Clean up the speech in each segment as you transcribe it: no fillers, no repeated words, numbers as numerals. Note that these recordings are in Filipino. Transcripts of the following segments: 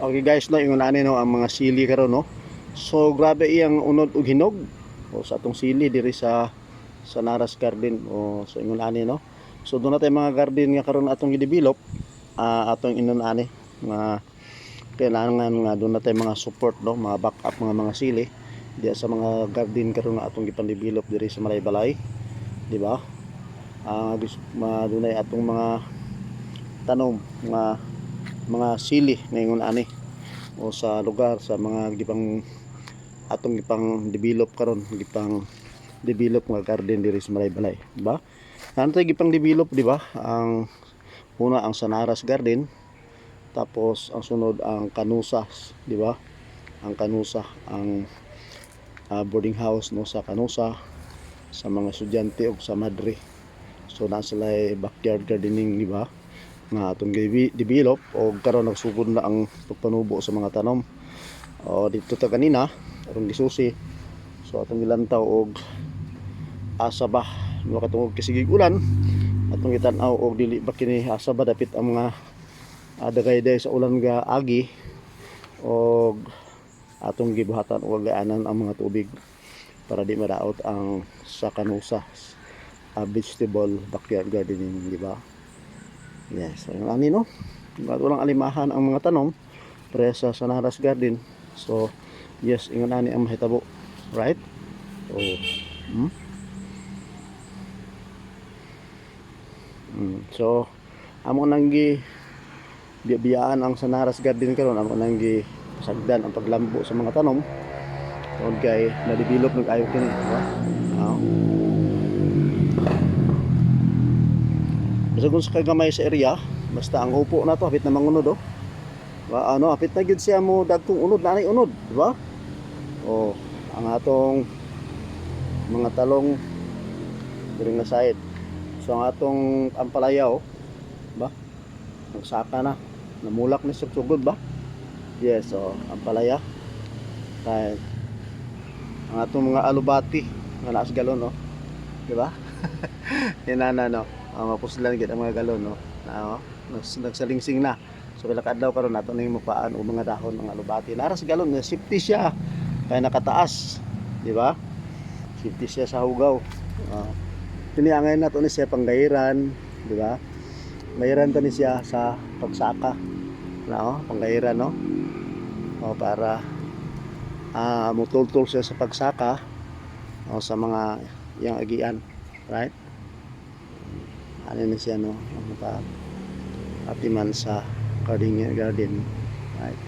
Okay guys, no, ingon ani no ang mga sili karon no. So grabe iyang unod ug hinog o sa atong sili diri sa Naras Garden o so ingon ani no. So doon natay mga garden nga karon atong gidevelop, atong inon ani nga kailangan nga doon natay mga support no, mga backup mga sili diya sa mga garden karon nga atong gipan-develop diri sa Malaybalay, di ba? Dunay atong mga tanom mga sili ngayon ani o sa lugar sa mga gipang atong gipang develop karon gipang develop nga garden diri sa Malaybalay, di ba? Nantay gipang develop, di ba? Ang una ang Sanaras Garden, tapos ang sunod ang Kanusa, di ba? Ang Kanusa ang boarding house no sa Kanusa sa mga estudyante o sa Madre. So na sila backyard gardening, di ba? Nga atong develop o karon nagsugod na ang pagpanubo sa mga tanom. O dito ta kanina atong gisusi. So atong gilantaw og asa ba makatungog kisigig ulan atong gitan-aw og dili ba kini asa ba dapit ang mga dagay-day sa ulan ga agi og atong gibuhatan og gaanan ang mga tubig para di madaot ang sa Kanusa vegetable backyard gardening, di ba? Yes, so yung ani no, walang alimahan ang mga tanom pre sa Naras Garden. So yes, ingon ani ang mahitabo, right? So amo nang biyaan ang Naras Garden karon, amo nang pasagdan ang paglambo sa mga tanom tungod kay na-develop nag-ayo kini, di ba? Bisagún sa kagamay sa area, basta ang upo na to hapit na mangunod oh. Hapit na gyud siya mo dagkong unod na unod, di ba? Ang atong mga talong diri nga side. So ang atong ampalaya oh, ba? Nagsaka na, namulak ni sa sugod ba? Yes, ampalaya. Kay ang atong mga alubati nga naas galon oh, di ba? Inana no. Mapuslan gid ang mga galon no. Nagsalingsing na. So pila kadlaw karon nato ning mapaan o mga dahon ng alubati. Naras galon nga safety siya kay nakataas, di ba? Safety siya sa hugaw. Tiniangay nato ni siya panggayiran, di ba? Gayiran to ni siya sa pagsaka. Panggayiran no. Para mutultol siya sa pagsaka sa mga yang agian, right? Ano na siya no, atiman sa garden, right?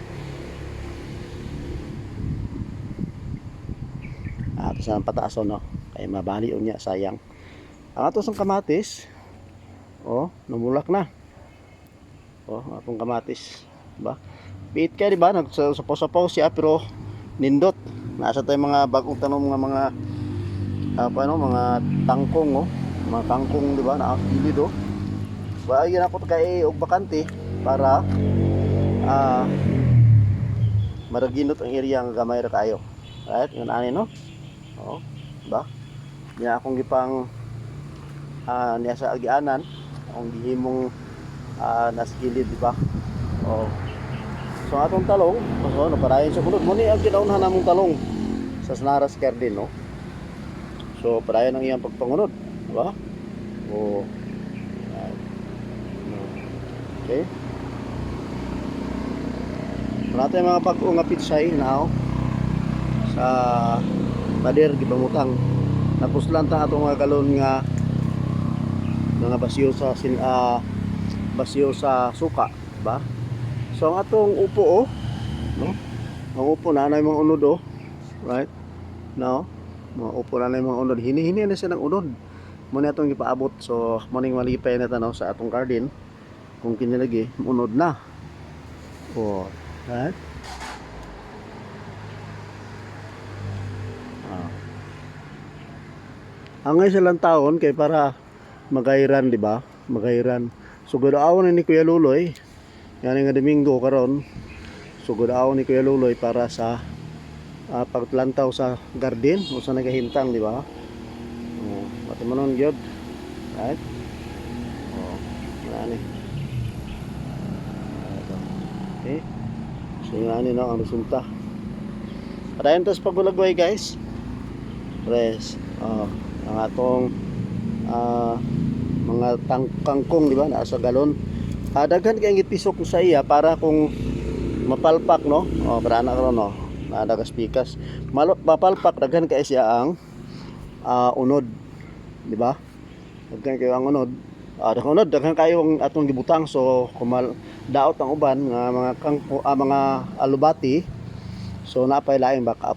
Sa pataason no, kay mabali unya sayang. Ang ato sang kamatis, namulak na. Atong kamatis, ba? Biit kay di ba nagsapaw-sapaw siya pero nindot. Nasa tay mga bagong tanom nga mga mga tangkong mga kangkong, di ba, na kilid ba yun ako kay og bakante para maraginot ang area nga gamay ra kayo, right? Yun ani no, ba niya akong gipang niya sa agianan akong gihimong nas kilid, di ba? So atong talong naparayon sa kulod mo ni ang ginaunhan namong talong sa Naras Garden no. So padayon ang iyang pagpangunod, di ba? Okay. Wala tayong mga bago nga pitsay now sa pader gipamutang. Tapos lang ta atong mga galon nga mga basyo sa suka, ba? So ang atong upo no? Ang upo na nay mga unod right? No? Mga upo na nay mga unod. Hini-hini na siya ng unod. Muna atong gipaabot. So muning malipay na tanaw sa atong garden kung kinilagi unod na. Right? Angay silang taon kay para magayran, di ba? Magayran. So gudawon ni Kuya Luloy. Yan nga Domingo karon. So gudawon ni Kuya Luloy para sa pagplantaw sa garden o sa nagahintang, di ba? Pati mo nun gyud. Right? Wala ni. Okay. So yun ani no ang resulta. Padayon tas pagulagway guys. Pres. Ang atong mga kangkong di ba naa sa galon. Daghan kay gipisok ko sa iya para kung mapalpak no. Para ana karon no. Naada ka spikas. Mapalpak daghan kay siya ang unod. Di ba? Daghan kayo ang unod. Daghan kayo ang atong gibutang so kumal daot ang uban nga mga mga alubati. So napay laing backup.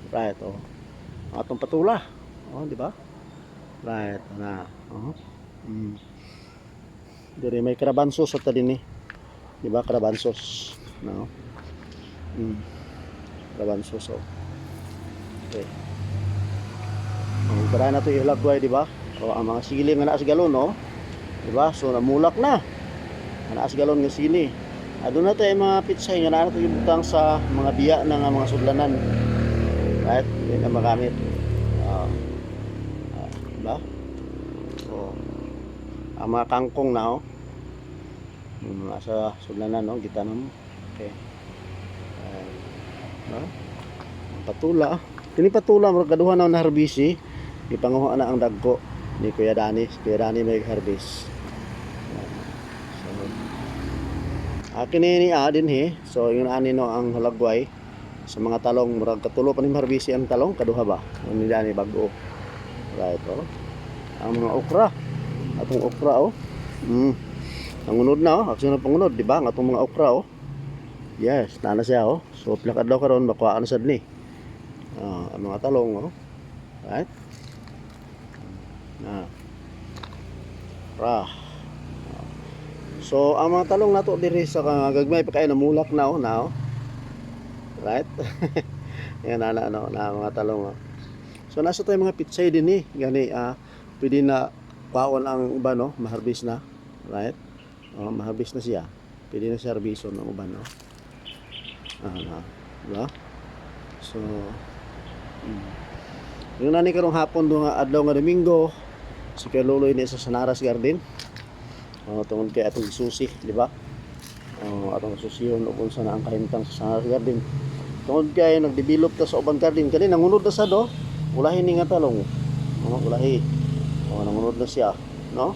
Right oh. Atong patula. Di ba? Right na. Diri may karabansos sa tadin ni. Di ba karabansos? No. Karabansos oh. Okay. Para na to ilagway di ba? Ang mga sili nga naa sa galon no. Di ba? So namulak na. Naa sa galon nga sili. Aduna tay mga pitsay nga naa to ibutang sa mga biya na nga mga sudlanan. Right? Hindi na magamit. Diba? So, ang mga kangkong na nasa sudlanan no, gitanom. Okay. Patula. Kini patula murag kaduha na harbisi. Ipanguha na ang dagko ni Kuya Dani. Kuya Dani may harvest. So, kini ni din he. So yun ani no ang hulagway sa mga talong murag katulo pa ni harbisi ang talong kaduha ba. Ni Dani bag-o. Right oh. Ang mga okra. Atong okra oh. Nangunod na oh. Aksyon na pangunod, di ba? Ang atong mga okra oh. Yes, na siya oh. So plakad daw karon makuhaan sad ni. Ang mga talong oh. Right? So ang mga talong nato diri sa gagmay pa kay namulak na oh, na oh. Right? Yan na mga talong oh. So nasa tayo mga pitsay din eh. Gani pwede na paon ang uban no, maharbis na. Right? Maharbis na siya. Pwede na siya harbison ng uban no. Diba? So yung nani karong hapon do nga adlaw nga Domingo, si Kuya Luloy ni sa Sanaras Garden. Tungod kay atong susi, di ba? Atong susiyon ug unsa na ang kahimtang sa Sanaras Garden. Tungod kay nagdevelop ta sa ubang garden kani nangunod na sa do. Ulahin ni nga talong. Ulahi. Nangunod na siya, no?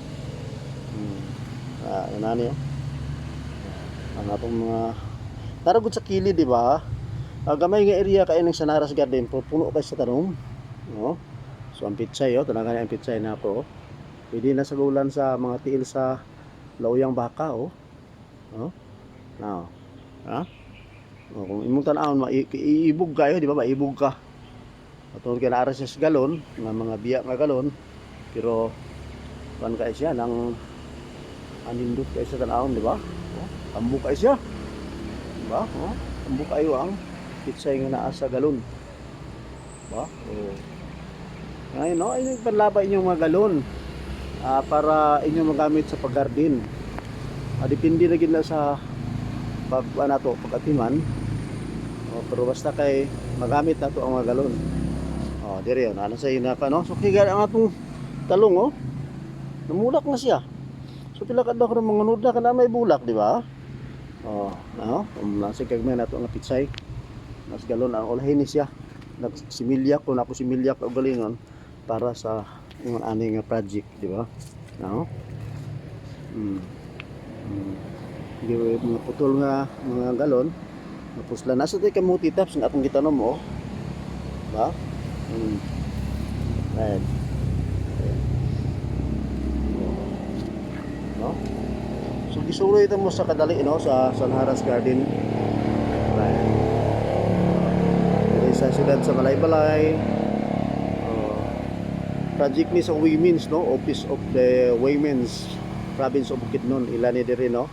Nani oh. Ang atong mga taragod sa kilid, di ba? Gamay nga area kay ning Sanaras Garden, puno kay sa tanom, no? So ang pitsay oh, tanagan ang pitsay na ako. Pwede na sagulan sa mga tiil sa lauyang baka oh. Now, kung imong tan-awon maiibog kayo, di ba? Maibog ka. Atong kinaara siya sa galon, nga mga biya nga galon, pero kan kay siya nang anindot kay sa tan-awon, di ba? Tambo kay siya. Di ba? Tambo kayo ang pitsay nga naa sa galon. Di ba? Ngayon, no, ay panlaba inyong mga galon para inyong magamit sa pag-garden. Depende na gid na sa pag-atiman. Pero basta kay magamit nato ang mga galon. Dire yun, sa ina pa no. So kiga ang atong talong oh. Namulak na siya. So pila kadlaw ka mga ngunod na kana may bulak, di ba? Nasa kagmay nato ang pitsay. Mas galon ang ulahin ni siya. Nagsimilyak ko na ako similyak og galingon para sa yung ani nga project, di ba? Di mga putol nga mga galon. Tapos lang nasa tay kamuti taps nga atong gitanom mo. Ba? Right. No? So gisuroy ito mo sa kadali no sa Sanaras Garden. Right. Dito sa siyudad sa Balay-Balay. Project ni sa Women's no, Office of the Women's Province of Bukidnon, ilan ni diri no.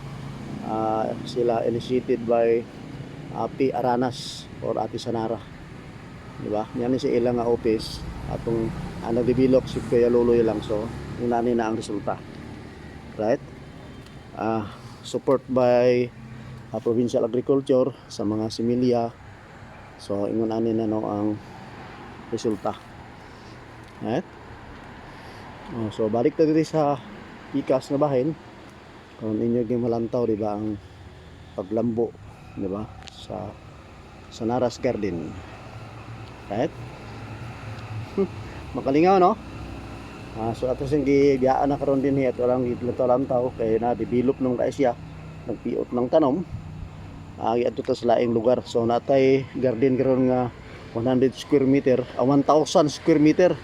Sila initiated by P. Aranas or Ate Sanara. Di ba? Yan ni sa ilang office atong nag-develop si Kuya Luloy lang, so yun na ang resulta. Right? Support by Provincial Agriculture sa mga similya. So ingon ani na no ang resulta. Right? So balik ta diri sa pikas nga bahin. Kung inyo gyud malantaw, di ba, ang paglambo, di ba, sa Sanaras Garden. Right? Makalingaw, no? So ato sing gibiyaan na karon din at walang gitlato-lantaw kay na develop nung kay siya nagpiot ng tanom. Adto ta sa laing lugar. So natay garden karon nga 100 square meter, 1,000 square meter.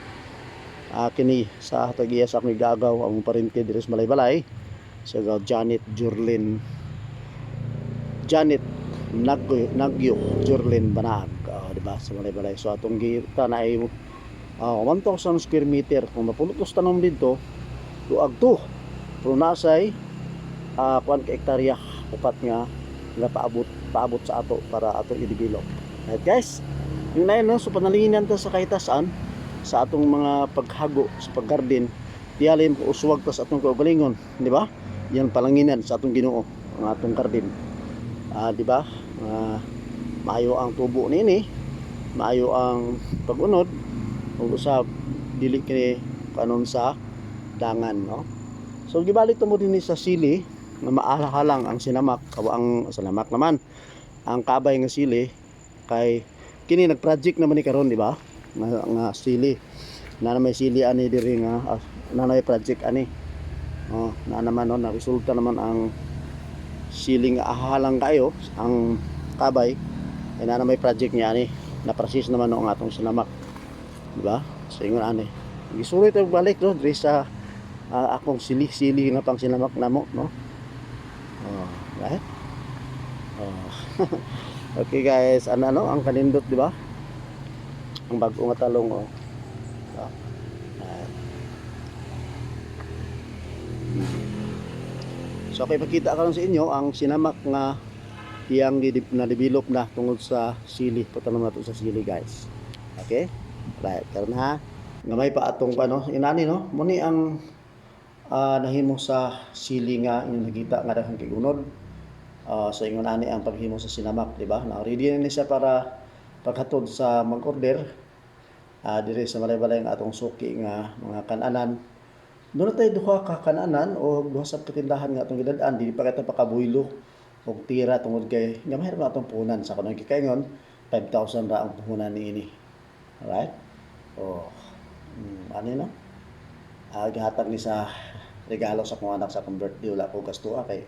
Kini sa tagiya sa akong gagaw ang parente diri sa Balay-Balay. So Janet Nagyo Jurlin Banag, di ba, sa Balay-Balay. So atong kita na ay 1,000 square meter. Kung mapunutos tanom dito duag to, pero nasay kuan ka hektarya upat nga paabot sa ato para ato i-develop. Right guys, yung na yun, no? So panalingan ta sa kahitasan sa atong mga paghago sa paggarden, tiyalim ko uswag ta sa atong kaugalingon, di ba? Yan palanginan sa atong Ginoo ang atong garden. Di ba? Maayo ang tubo nini, maayo ang pag-unod, ug usab dili kini kanon sa dangan, no? So gibalik mo din sa sili nga maalahalang ang sinamak, ang salamak naman ang kabay nga sili kay kini nag-project naman ni karon, di ba? Nga sili na may sili ani diri nga na may project ani. Na naman no, na resulta naman ang sili nga ahalang kayo ang kabay ay na may project niya ani na process naman no ang atong sinamak, di ba? So ingon ani gisulit og balik no diri sa akong sili nga pang sinamak namo, no? Right? Okay guys, ano ang kanindot, di ba? Ang bag-o nga talong, So kay pakita karon sa inyo ang sinamak nga iyang na-develop na tungod sa sili. Putanon nato sa sili guys. Okay? Right, karon ha. Gamay pa atong pano, inani no. Muni ang nahimo sa sili nga inyong nakita nga daghang kigunod. So ingon ani ang paghimo sa sinamak, di ba? Na ready na siya para paghatod sa mag-order diri sa Balay-Balay ang atong suki nga mga kananan. Doon tayo duha ka kananan o duha sa katindahan nga atong gidad-an, di pa kita pakabuylo og tira tungod kay gamay ra atong puhunan sa kanang gikaingon 5,000 ra ang puhunan niini. Alright? Ano no? Gihatag ni sa regalo sa akong anak sa akong birthday, wala ko gasto kay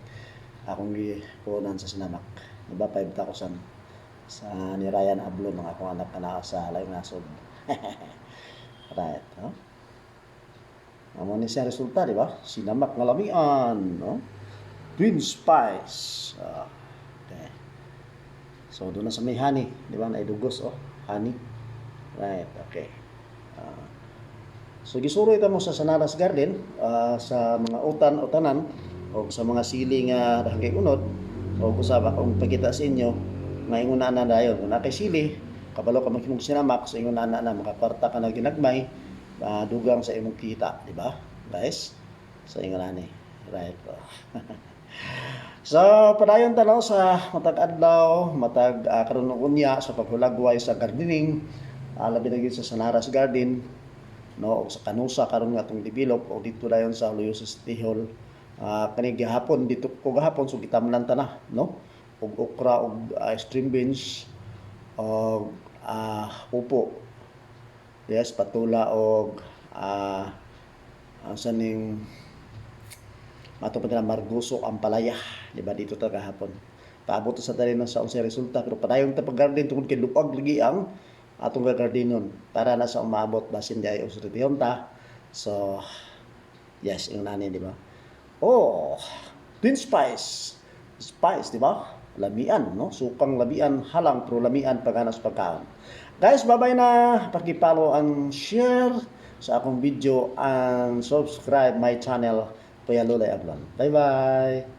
akong gipuhunan sa sinamak. Diba 5,000 sa ni Ryan Ablon ng akong anak na sa laing nasod. Right, no? Amo ni siya resulta, di ba? Sinamak nga lamian, no? Green spice. Okay. So doon na sa may honey, di ba? Naidugos, honey. Right, okay. So gisuroy ta mo sa Sanaras Garden, sa mga utanan o sa mga sili nga daghang unod o usab akong pagkita sa inyo nga ingon na dayon kung nakay sili kabalo ka maghimong sinamak sa ingon na makakwarta ka na ginagmay dugang sa imong kita, di ba guys? So ingon ani, right? So padayon tanaw sa matag adlaw, matag karon unya sa paghulagway sa gardening, labi na gyud sa Sanaras Garden, no, o sa Kanusa karon nga atong develop o dito dayon sa Loyosa City Hall. Kani gihapon dito ko gahapon so gitamnan ta na, no, og okra og string beans og upo. Yes, patula og sa ning ato pa marguso ang palaya, di ba dito ta gahapon. Paabot sa tali na sa unsay resulta pero padayon ta pag-garden tungod kay luag lagi ang atong gardenon para na sa umabot basin di ay usritihon ta. So yes, yung nani, di ba? Green spice, di ba? Lamian, no? Sukang lamian halang pero lamian paghanas pagkaon. Guys, bye-bye na. Paki-follow and share sa akong video and subscribe my channel Kuya Lulay Ablon. Bye-bye.